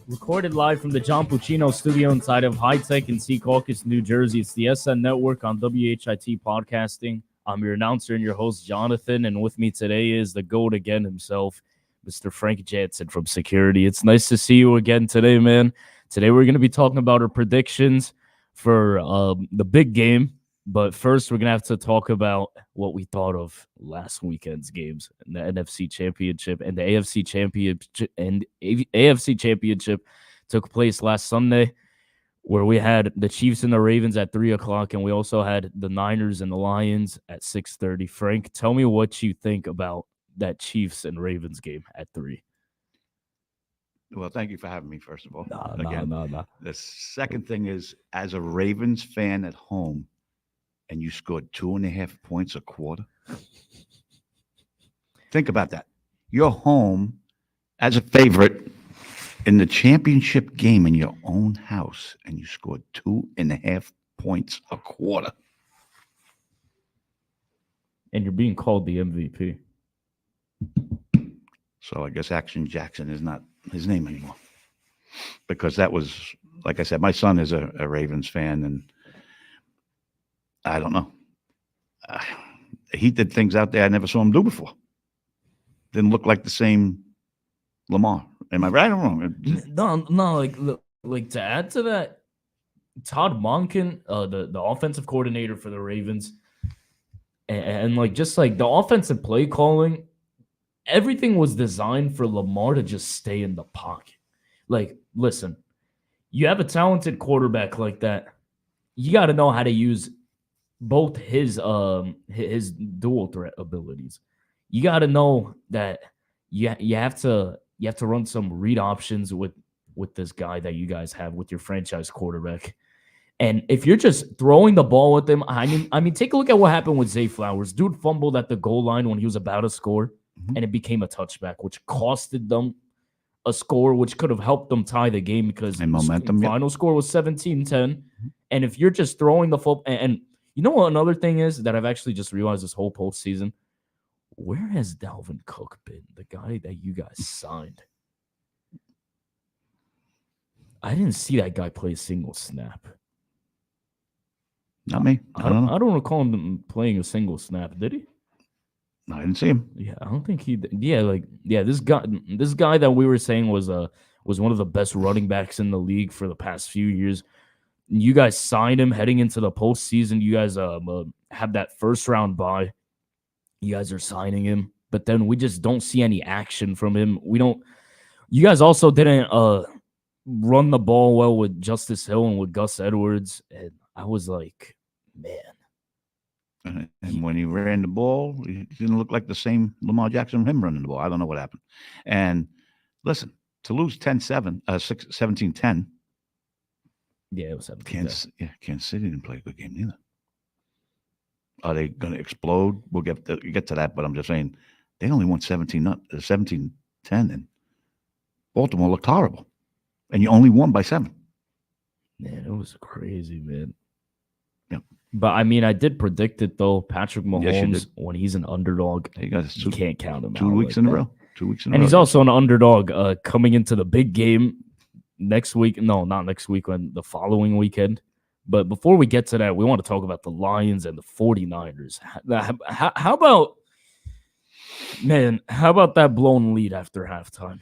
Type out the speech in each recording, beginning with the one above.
Recorded live from the John Puccino studio inside of High Tech in Secaucus, New Jersey. It's the SN Network on WHIT Podcasting. I'm your announcer and your host, Jonathan, and with me today is the GOAT again himself, Mr. Frank Janssen from Security. It's nice to see you again today, man. Today we're going to be talking about our predictions for the big game, but first we're going to have to talk about what we thought of last weekend's games in the NFC Championship and the AFC Championship. And AFC Championship took place last Sunday, where we had the Chiefs and the Ravens at 3 o'clock, and we also had the Niners and the Lions at 6:30. Frank, tell me what you think about that Chiefs and Ravens game at 3. Well, thank you for having me, first of all. No. The second thing is, as a Ravens fan at home, and you scored 2.5 points a quarter. Think about that. You're home as a favorite in the championship game in your own house, and you scored 2.5 points a quarter. And you're being called the MVP. So I guess Action Jackson is not his name anymore. Because that was, like I said, my son is a Ravens fan, and I don't know. He did things out there I never saw him do before. Didn't look like the same Lamar. Am I right or wrong? No. Like to add to that, Todd Monken, the offensive coordinator for the Ravens, and like just like the offensive play calling, everything was designed for Lamar to just stay in the pocket. Like, listen, you have a talented quarterback like that. You got to know how to use both his dual threat abilities. You got to know that you have to run some read options with this guy that you guys have with your franchise quarterback. And if you're just throwing the ball with him, I mean, take a look at what happened with Zay Flowers. Dude fumbled at the goal line when he was about to score, and it became a touchback, which costed them a score, which could have helped them tie the game because the final score was 17-10. And if you're just throwing the football, and you know what another thing is that I've actually just realized this whole postseason? Where has Dalvin Cook been, the guy that you guys signed? I didn't see that guy play a single snap. Not me. I don't know. I don't recall him playing a single snap. Did he? I didn't see him. Yeah, I don't think he did. This guy that we were saying was one of the best running backs in the league for the past few years. You guys signed him heading into the postseason. You guys have that first round bye. You guys are signing him, but then we just don't see any action from him. You guys also didn't run the ball well with Justice Hill and with Gus Edwards, and I was like, man. And when he ran the ball, he didn't look like the same Lamar Jackson from him running the ball. I don't know what happened. And listen, to lose 17-10. Yeah, it was 17-10. Kansas City didn't play a good game neither. Are they going to explode? We'll get to that, but I'm just saying they only won 17-10, and Baltimore looked horrible. And you only won by 7. Man, it was crazy, man. Yep. But, I mean, I did predict it, though. Patrick Mahomes, when he's an underdog, you can't count him out. 2 weeks in a row. 2 weeks in a row. And he's also an underdog coming into the big game next week. No, not next week, the following weekend. But before we get to that, we want to talk about the Lions and the 49ers. How about that blown lead after halftime?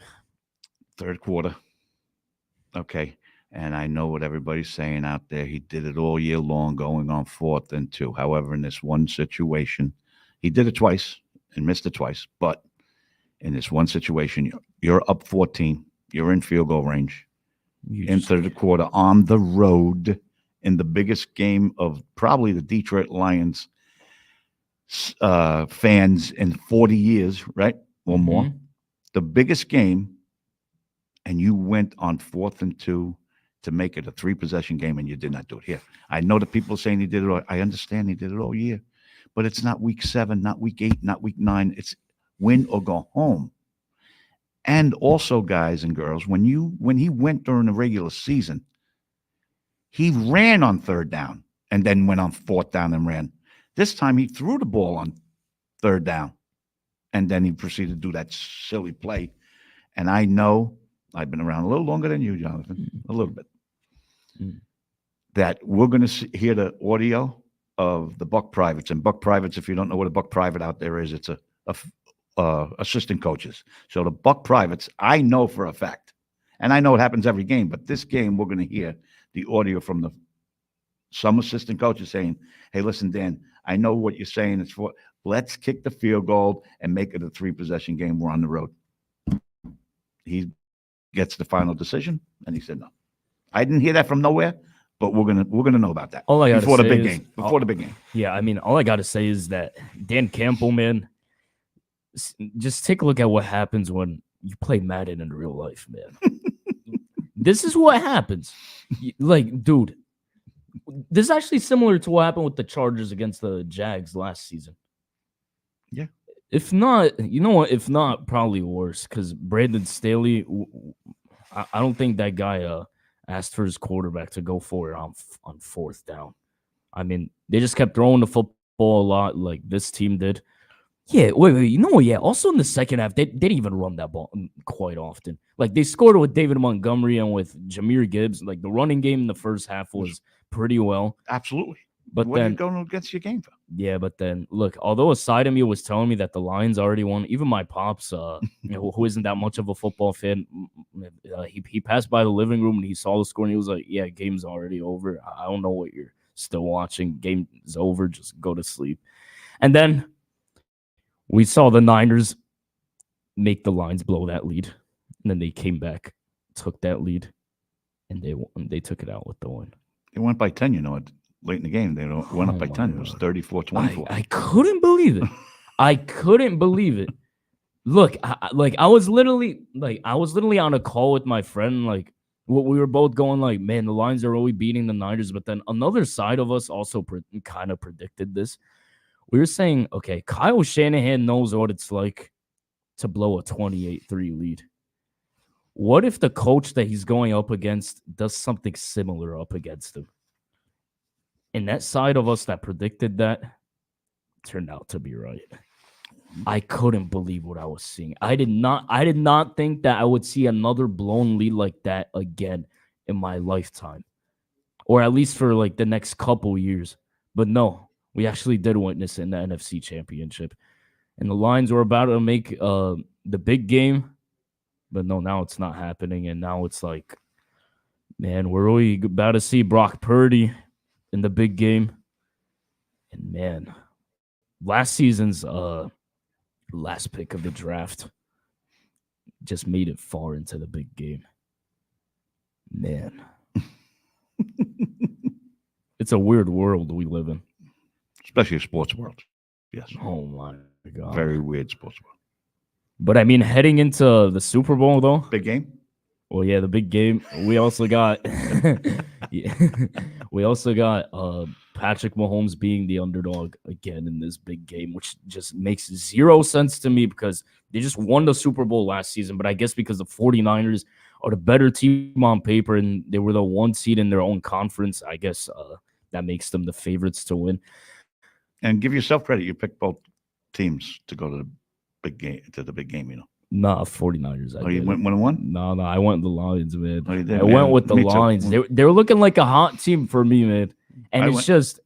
Third quarter. Okay. And I know what everybody's saying out there. He did it all year long, going on 4th and 2. However, in this one situation, he did it twice and missed it twice. But in this one situation, you're up 14. You're in field goal range. In third quarter on the road in the biggest game of probably the Detroit Lions fans in 40 years, right? Or more. The biggest game, and you went on 4th and 2 to make it a 3-possession game, and you did not do it here. I know that people are saying he did it all. I understand he did it all year, but it's not week 7, not week 8, not week 9. It's win or go home. And also, guys and girls, when he went during the regular season, he ran on 3rd down and then went on 4th down and ran. This time he threw the ball on 3rd down, and then he proceeded to do that silly play. And I know I've been around a little longer than you, Jonathan, a little bit, Mm. that we're going to hear the audio of the Buck Privates. And Buck Privates, if you don't know what a Buck Private out there is, it's assistant coaches. So the Buck Privates, I know for a fact, and I know it happens every game, but this game we're going to hear the audio from some assistant coaches saying, "Hey, listen, Dan, I know what you're saying. It's for let's kick the field goal and make it a 3-possession game. We're on the road." He gets the final decision, and he said no. I didn't hear that from nowhere, but we're gonna know about that All I gotta before the say big is- game. Before the big game. Yeah, I mean, all I got to say is that Dan Campbell, man, just take a look at what happens when you play Madden in real life, man. This is what happens. Like, dude, this is actually similar to what happened with the Chargers against the Jags last season. Yeah. If not, you know what? If not, probably worse, because Brandon Staley, I don't think that guy asked for his quarterback to go for it on 4th down. I mean, they just kept throwing the football a lot, like this team did. Yeah, wait, you know what? Yeah, also in the second half, they didn't even run that ball quite often. Like, they scored with David Montgomery and with Jahmyr Gibbs. Like, the running game in the first half was pretty well. Absolutely. But what are then, you going against your game for? yeah, but then, look, although a side of me was telling me that the Lions already won, even my pops, who isn't that much of a football fan, he passed by the living room and he saw the score and he was like, yeah, game's already over. I don't know what you're still watching. Game is over. Just go to sleep. And then we saw the Niners make the Lions blow that lead. And then they came back, took that lead, and they took it out with the win. They went by 10, late in the game. They went up by 10. God. It was 34-24. I couldn't believe it. I couldn't believe it. Look, I was literally on a call with my friend. Like, we were both going like, man, the Lions are always beating the Niners. But then another side of us also kind of predicted this. We were saying, okay, Kyle Shanahan knows what it's like to blow a 28-3 lead. What if the coach that he's going up against does something similar up against him? And that side of us that predicted that turned out to be right. I couldn't believe what I was seeing. I did not think that I would see another blown lead like that again in my lifetime. Or at least for like the next couple years. But no, we actually did witness it in the NFC Championship. And the Lions were about to make the big game. But no, now it's not happening. And now it's like, man, we're really about to see Brock Purdy in the big game. And man, last season's last pick of the draft just made it far into the big game. Man. It's a weird world we live in. Especially a sports world. Yes. Oh my God. Very weird sports world. But I mean, heading into the Super Bowl though. Big game? Well, yeah, the big game. We also got Patrick Mahomes being the underdog again in this big game, which just makes zero sense to me because they just won the Super Bowl last season. But I guess because the 49ers are the better team on paper and they were the 1 seed in their own conference, I guess that makes them the favorites to win. And give yourself credit. You picked both teams to go to the big game, Nah, 49ers. You went 1-1? No, I went with the Lions, man. Oh, you did, I went with the Lions. They were looking like a hot team for me, man. And it's just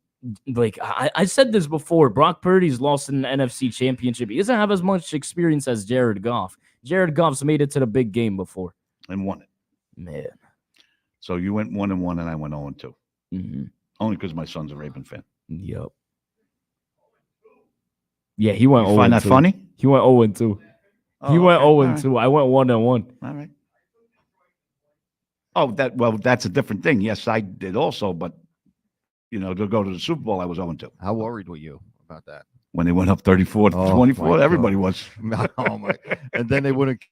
like I said this before. Brock Purdy's lost in the NFC Championship. He doesn't have as much experience as Jared Goff. Jared Goff's made it to the big game before and won it, man. So you went 1-1, and I went 0-2. Mm-hmm. Only because my son's a Raven fan. Yep. Yeah, he went. You find that funny? He went 0-2. He went 0-2. I went 1-1. All right. Oh, that's a different thing. Yes, I did also, but to go to the Super Bowl, I was 0-2. How worried were you about that? When they went up 34-24, everybody was. Oh my! And then they wouldn't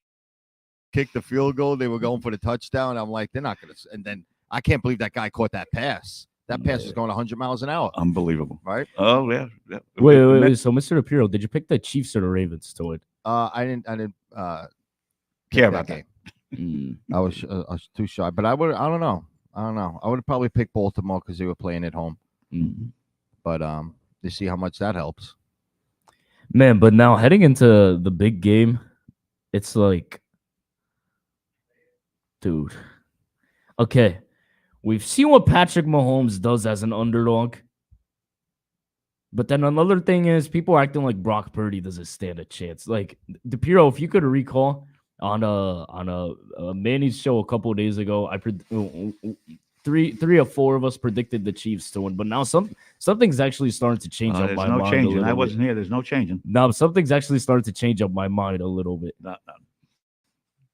kick the field goal. They were going for the touchdown. I'm like, they're not going to. And then I can't believe that guy caught that pass. That pass was going 100 miles an hour. Unbelievable. Right? Oh, yeah. Wait. So, Mr. DePiro, did you pick the Chiefs or the Ravens to win? I didn't care about that. I was too shy, but I don't know. I would have probably picked Baltimore because they were playing at home. Mm-hmm. But you see how much that helps. Man, but now heading into the big game, it's like Dude. Okay. We've seen what Patrick Mahomes does as an underdog. But then another thing is people are acting like Brock Purdy doesn't stand a chance. Like DePiro, if you could recall on a Manny's show a couple of days ago, three or four of us predicted the Chiefs to win. But now something's actually starting to change up my mind. There's no changing. I wasn't here. There's no changing. No, something's actually starting to change up my mind a little bit.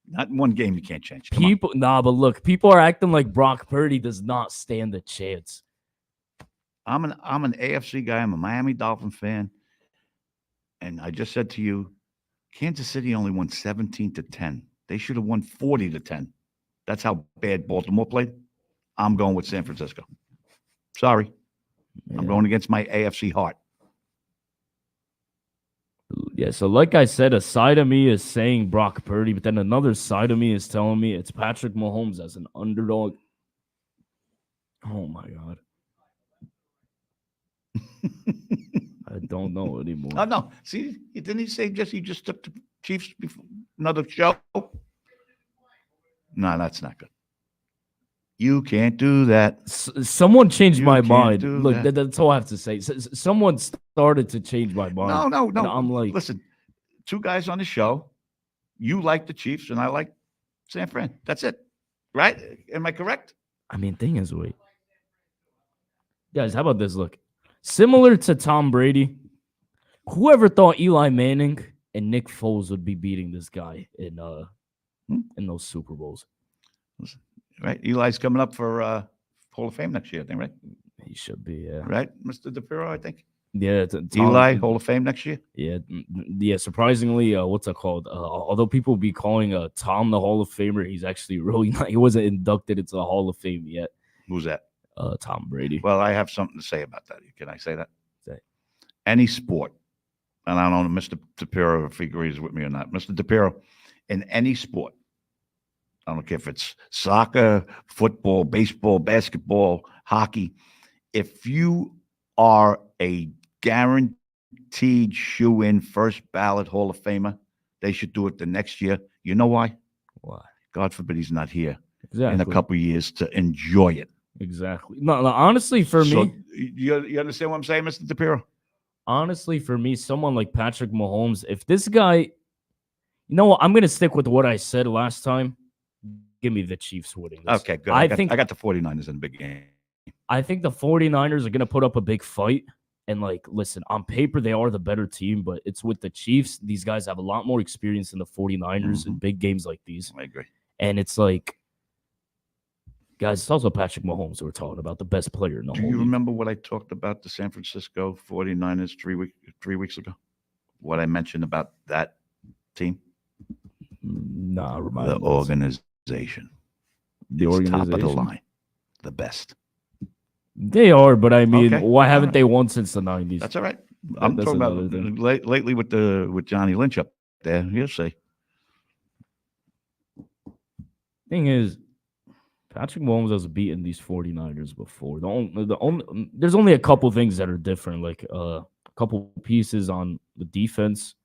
Not in one game you can't change. But look, people are acting like Brock Purdy does not stand a chance. I'm an AFC guy. I'm a Miami Dolphin fan. And I just said to you, Kansas City only won 17-10. They should have won 40-10. That's how bad Baltimore played. I'm going with San Francisco. Sorry. Yeah. I'm going against my AFC heart. Yeah, so like I said, a side of me is saying Brock Purdy, but then another side of me is telling me it's Patrick Mahomes as an underdog. Oh, my God. I don't know anymore. Oh, no. See, didn't he say you just took the Chiefs before another show? No, that's not good. You can't do that. Someone changed my mind. Look, that's all I have to say. Someone started to change my mind. No. And I'm like, listen, two guys on the show. You like the Chiefs, and I like San Fran. That's it, right? Am I correct? I mean, thing is, wait, guys, how about this? Look, similar to Tom Brady, whoever thought Eli Manning and Nick Foles would be beating this guy in those Super Bowls? Listen. Right, Eli's coming up for Hall of Fame next year, I think, right? He should be, yeah. Right, Mr. DePiro, I think. Yeah, Eli Hall of Fame next year. Yeah. Surprisingly, what's it called? Although people be calling Tom the Hall of Famer, he's actually really not. He wasn't inducted into the Hall of Fame yet. Who's that? Tom Brady. Well, I have something to say about that. Can I say that? Say. Any sport, and I don't know, Mr. DePiro, if he agrees with me or not. Mr. DePiro, in any sport. I don't care if it's soccer, football, baseball, basketball, hockey. If you are a guaranteed shoe-in first ballot Hall of Famer, they should do it the next year. You know why? Why? God forbid he's not here in a couple of years to enjoy it. Exactly. No, honestly, for me. You understand what I'm saying, Mr. DePiro? Honestly, for me, someone like Patrick Mahomes, if this guy, you know what, I'm going to stick with what I said last time. Give me the Chiefs winning this. Okay, good. I got the 49ers in the big game. I think the 49ers are going to put up a big fight. And, like, listen, on paper, they are the better team, but it's with the Chiefs. These guys have a lot more experience than the 49ers in big games like these. I agree. And it's like, guys, it's also Patrick Mahomes we're talking about, the best player in the whole league. Do you remember what I talked about the San Francisco 49ers 3 weeks ago? What I mentioned about that team? Nah, remind me. The organization. The organization. Top of the line. The best. They are, but I mean, why haven't they won since the 90s? That's all right. I'm talking about lately with Johnny Lynch up there. You'll see. Thing is, Patrick Mahomes has beaten these 49ers before. There's only a couple things that are different, like a couple pieces on the defense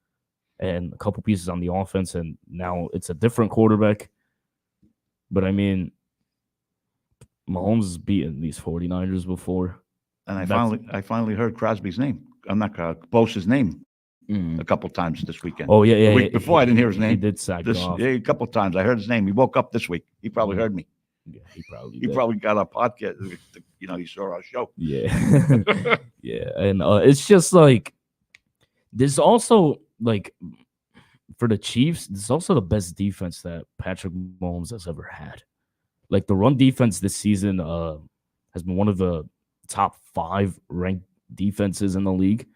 and a couple pieces on the offense, and now it's a different quarterback. But I mean, Mahomes has beaten these 49ers before. And I finally heard Crosby's name. I'm not Bosa's name a couple times this weekend. Oh, yeah. The week before, I didn't hear his name. He did sack off. Yeah, a couple times. I heard his name. He woke up this week. He probably heard me. Yeah, he probably got our podcast. He saw our show. Yeah. Yeah. And it's just like, there's also, like, for the Chiefs, this is also the best defense that Patrick Mahomes has ever had. Like, the run defense this season has been one of the top 5 ranked defenses in the league.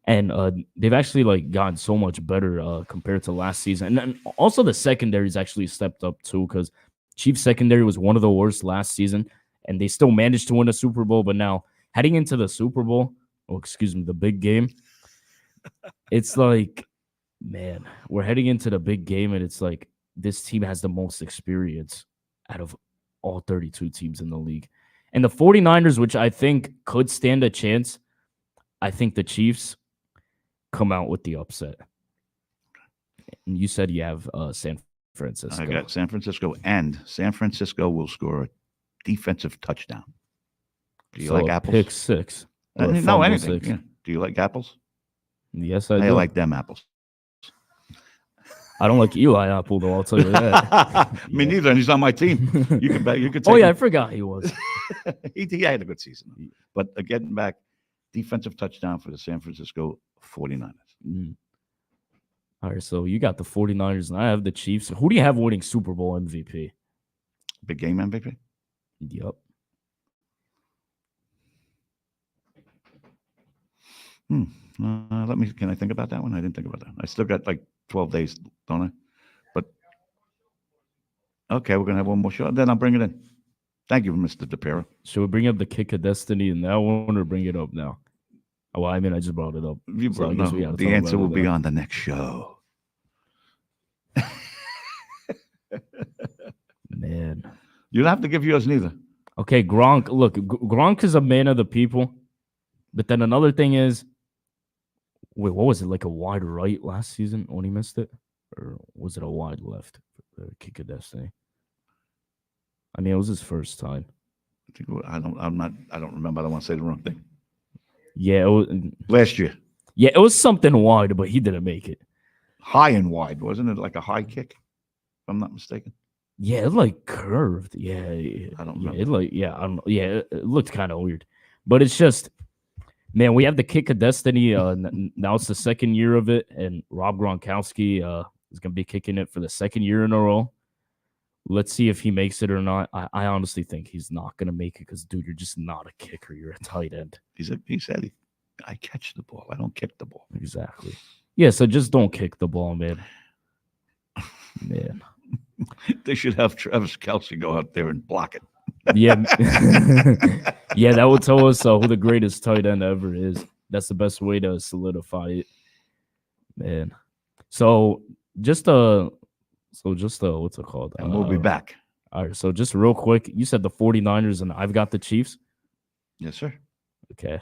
And they've actually, like, gotten so much better compared to last season. And also the secondary's actually stepped up, too, because Chiefs secondary was one of the worst last season, and they still managed to win a Super Bowl. But now, heading into the Super Bowl, the big game, it's like, man, we're heading into the big game, and it's like this team has the most experience out of all 32 teams in the league. And the 49ers, which I think could stand a chance, I think the Chiefs come out with the upset. And you said you have San Francisco. I got San Francisco, and San Francisco will score a defensive touchdown. Do you So like a apples? pick six. Or a No, fumble anything. six. Yeah. Do you like apples? Yes, I I do. like them apples. I don't like Eli Apple, though. I'll tell you that. Me neither, and he's on my team. You can bet. You could. Oh, take yeah, I him. forgot he was. he had a good season. But getting back, defensive touchdown for the San Francisco 49ers. Mm. All right, so you got the 49ers, and I have the Chiefs. Who do you have winning Super Bowl MVP? Big game MVP? Yep. Can I think about that one? I didn't think about that. I still got like 12 days, don't I? But okay, we're going to have one more show. Then I'll bring it in. Thank you, Mr. DePera. Should we bring up the kick of destiny in that one or bring it up now? Oh, well, I mean, I just brought it up. The answer will be on the next show. Man. You don't have to give yours neither. Okay, Gronk. Look, Gronk is a man of the people. But then another thing is, wait, what was it? Like a wide right last season when he missed it? Or was it a wide left? The kick of destiny. I mean, it was his first time. I don't remember. I don't want to say the wrong thing. Yeah, it was, last year. Yeah, it was something wide, but he didn't make it. High and wide, wasn't it? Like a high kick, if I'm not mistaken. Yeah, it like curved. Yeah, I don't know. It looked kind of weird, but it's just, man, we have the kick of destiny. Now it's the second year of it, and Rob Gronkowski is going to be kicking it for the second year in a row. Let's see if he makes it or not. I honestly think he's not going to make it because, dude, you're just not a kicker. You're a tight end. He said, I catch the ball. I don't kick the ball. Exactly. Yeah, so just don't kick the ball, man. Man. They should have Travis Kelce go out there and block it. Yeah. Yeah, that would tell us who the greatest tight end ever is. That's the best way to solidify it. Man. So just what's it called? And we'll be back. All right, so just real quick, you said the 49ers and I've got the Chiefs. Yes, sir. Okay.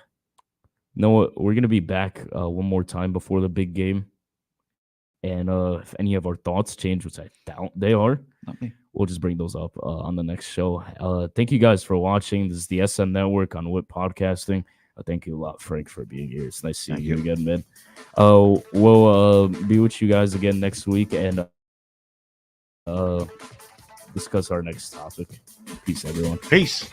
You know what? We're going to be back one more time before the big game. And if any of our thoughts change, which I doubt they are, not me, we'll just bring those up on the next show. Thank you guys for watching. This is the SM Network on WIP Podcasting. Thank you a lot, Frank, for being here. It's nice seeing you again, man. We'll be with you guys again next week and discuss our next topic. Peace, everyone. Peace.